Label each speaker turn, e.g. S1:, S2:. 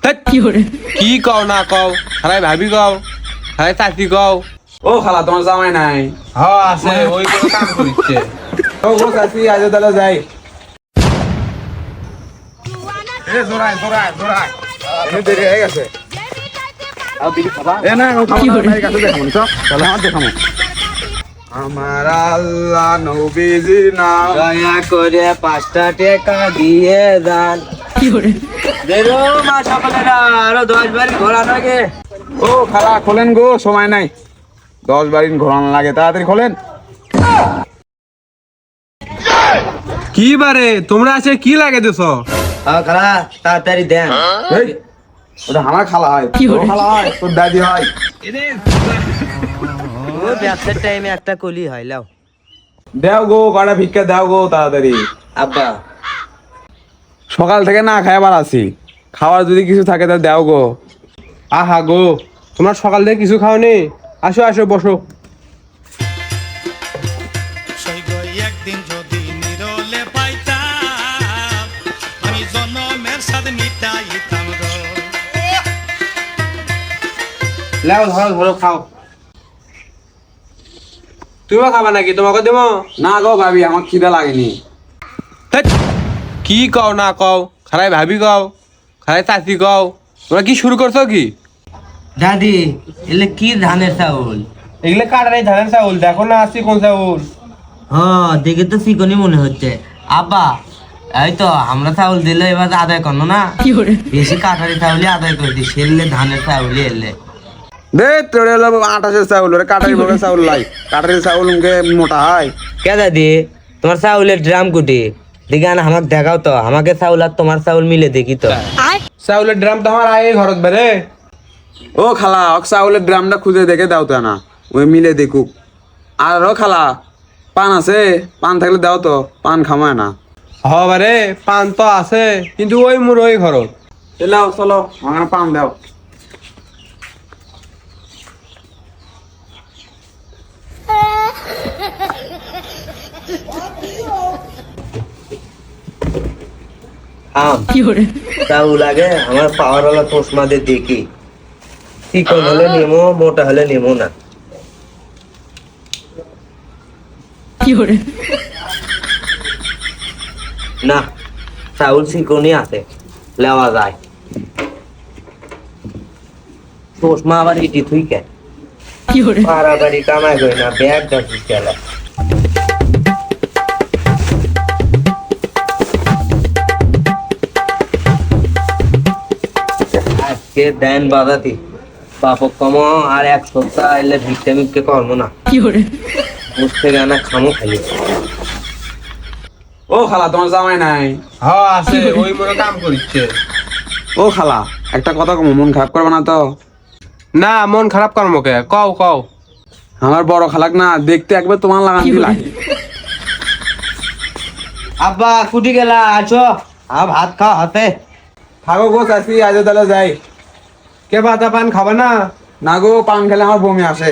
S1: কি কও না কও খালাই ভাবি কও খালাই চাচি কও
S2: ও খালা তোমার জামাই নাই?
S1: আছে ওই কোনো কাম করিচ্ছে
S2: ও গো চাচি আজ তাহলে যাই। এ জোরাই জোরাই জোরাই এ দেরি হয়ে গেছে।
S1: আর বিড়ি খাবা
S2: এ না ও খাবো না, কাছে দেখাবো তো চলো আমার দেখাবো। আমার আল্লাহ নবীজির নাম
S3: দয়া করে 5টা টাকা দিয়ে দান। দেরো মা সকলেরা আরো 10 বারি ঘোরা লাগে।
S2: ও খালা খোলেন গো, সময় নাই, 10 বারি ঘোরানো লাগে, তাড়াতাড়ি খোলেন।
S1: কি বারে তোমরা আছে কি লাগে দেছ?
S3: খালা তাড়াতাড়ি দেন।
S2: এই ওটা আমার খালা হয়, তোর খালা হয়, তোর দাদি হয়।
S3: ও ব্যবসার টাইমে একটা কলি হয় লাও।
S2: দাও গো কটা ভিক্ষা দাও গো তাড়াতাড়ি।
S3: আব্বা
S2: সকাল থেকে না খাইবার আছি, খাওয়ার যদি কিছু থাকে তা দাও গো।
S1: আহা গো তোমরা সকাল থেকে কিছু খাওনি, আসো আসো বসো।
S4: একদিন যদি নিরলে পাইতাম আমি জন্মের সাথে মিটাইতাম গো।
S1: লাও ধরো ধরো খাও। তুমিও খাবা নাকি? তোমাকে দেবো
S2: না গো ভাবি, আমার খিদা লাগেনি।
S1: কি কও না কও খালাই ভাবি কও খালাই চাচি কও তোমরা কি শুরু করছো কি?
S3: দাদি এলে কি ধানের চাউল?
S1: এগুলো কাটার এই ধানের চাউল, দেখো না আসছি কোন চাউল।
S3: হ্যাঁ দেখে তো চিকনি মনে হচ্ছে। আব্বা এই তো আমরা চাউল দিলে এবার আদায় করো না, বেশি কাঠারি চাউলে আদায় করে দিই, সেললে ধানের চাউলে এলে।
S2: দে তোর হলো 28-এর চাউল, ওরে কাটারি ভোগের চাউল লাই, কাটারি চাউল উনকে মোটা হয়।
S3: কে দাদি তোমার চাউলের ড্রাম কুটি দেখি আনা আমাকে দেখাও তো, আমাকে চাউল আর তোমার চাউল মিলে দেখি তো।
S1: চাউলের ড্রাম তো আমার আয়ে ঘরত বেড়ে।
S2: ও খালা ওক চাউলের ড্রামটা খুঁজে দেখে দাও তো না, ওই মিলে দেখুক। আর ও খালা পান আছে? পান থাকলে দাও তো, পান খামায় না।
S1: হবারে পান তো আছে কিন্তু ওই মোর ওই ঘরত।
S2: এলাও চলো আমার পান দাও।
S3: চাউল আগে আমার পাওয়ার ওয়ালা চশমাদের দেখি, চিকন হলে নেমো, মোটা হলে নেমো না। না চাউল চিকনই আছে, লেওয়া যায়। চশমা আবার ইটি থুই কে বাড়াবাড়ি কামাই করি না, ব্যাগ গাছি গেলে আজকে দেন বাজাতি বাপক কম আর 1 সপ্তাহ এলে ভিক্ষে মিক্ষে কর্ম না, বুঝতে গানা খামো খালি।
S2: ও খালা তোমার জামাই নাই?
S1: আছে ওই মোর কাম করিচ্ছে।
S2: ও খালা একটা কথা কম, মন খারাপ করবে না তো?
S1: না মন খারাপ কর্মকে কও কও।
S2: আমার বড় খালাক না দেখতে একবার তোমার লাগান লাগে।
S3: আব্বা কুটি গেলা আছো, ভাত খাও হাতে।
S2: থাকো গো চাচি আজ তাহলে যাই।
S1: কে ভাতা পান খাবে না?
S2: না গো পান খেলে আমার বমি আসে।